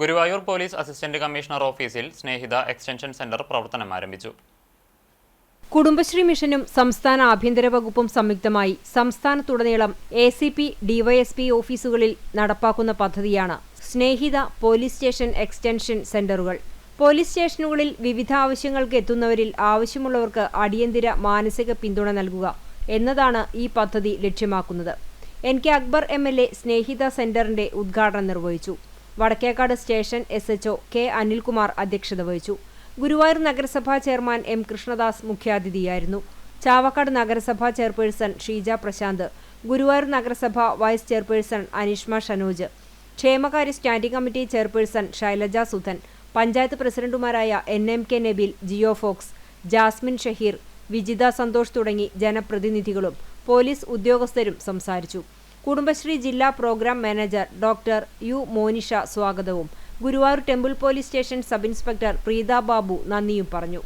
Guruvayur police assistant commissioner ഓഫീസിൽ സ്നേഹിത extension centre പ്രവർത്തനം ആരംഭിച്ചു. കുടുംബശ്രീ മിഷനും സംസ്ഥാന ആഭ്യന്തര വകുപ്പും സംയുക്തമായി സംസ്ഥാനത്തുടനീളം ACP, DYSP ഓഫീസുകളിൽ നടപ്പാക്കുന്ന പദ്ധതിയാണ് സ്നേഹിത പോലീസ് സ്റ്റേഷൻ എക്സ്റ്റൻഷൻ സെന്ററുകൾ. പോലീസ് സ്റ്റേഷനുകളിൽ വിവിധ ആവശ്യങ്ങൾക്ക് എത്തുന്നവരിൽ ആവശ്യമുള്ളവർക്ക് അടിയന്തര മാനസിക പിന്തുണ നൽകുക എന്നതാണ് ഈ പദ്ധതി ലക്ഷ്യമാക്കുന്നത്. NK അക്ബർ MLA സ്നേഹിത സെന്ററിന്റെ ഉദ്ഘാടനം നിർവഹിച്ചു. Vadakkekad station SHO K Anilkumar അധ്യക്ഷത വഹിച്ചു. ഗുരുവായൂർ നഗരസഭാ ചെയർമാൻ M കൃഷ്ണദാസ് മുഖ്യാതിഥിയായിരുന്നു. ചാവക്കാട് നഗരസഭാ ചെയർപേഴ്സൺ ഷീജ പ്രശാന്ത്, ഗുരുവായൂർ നഗരസഭ വൈസ് ചെയർപേഴ്സൺ അനിഷ്മ ഷനോജ്, ക്ഷേമകാര്യ standing committee chairperson Shailaja Sudhan, panchayat പ്രസിഡന്റുമാരായ NMK Nabeel, Jio Fox, Jasmine Shaheer, Vijitha Santhosh തുടങ്ങി ജനപ്രതിനിധികളും പോലീസ് ഉദ്യോഗസ്ഥരും സംസാരിച്ചു. കുടുംബശ്രീ ജില്ലാ program manager doctor U Monisha സ്വാഗതവും Guruvayur temple police station sub inspector Preetha Babu നന്ദിയും പറഞ്ഞു.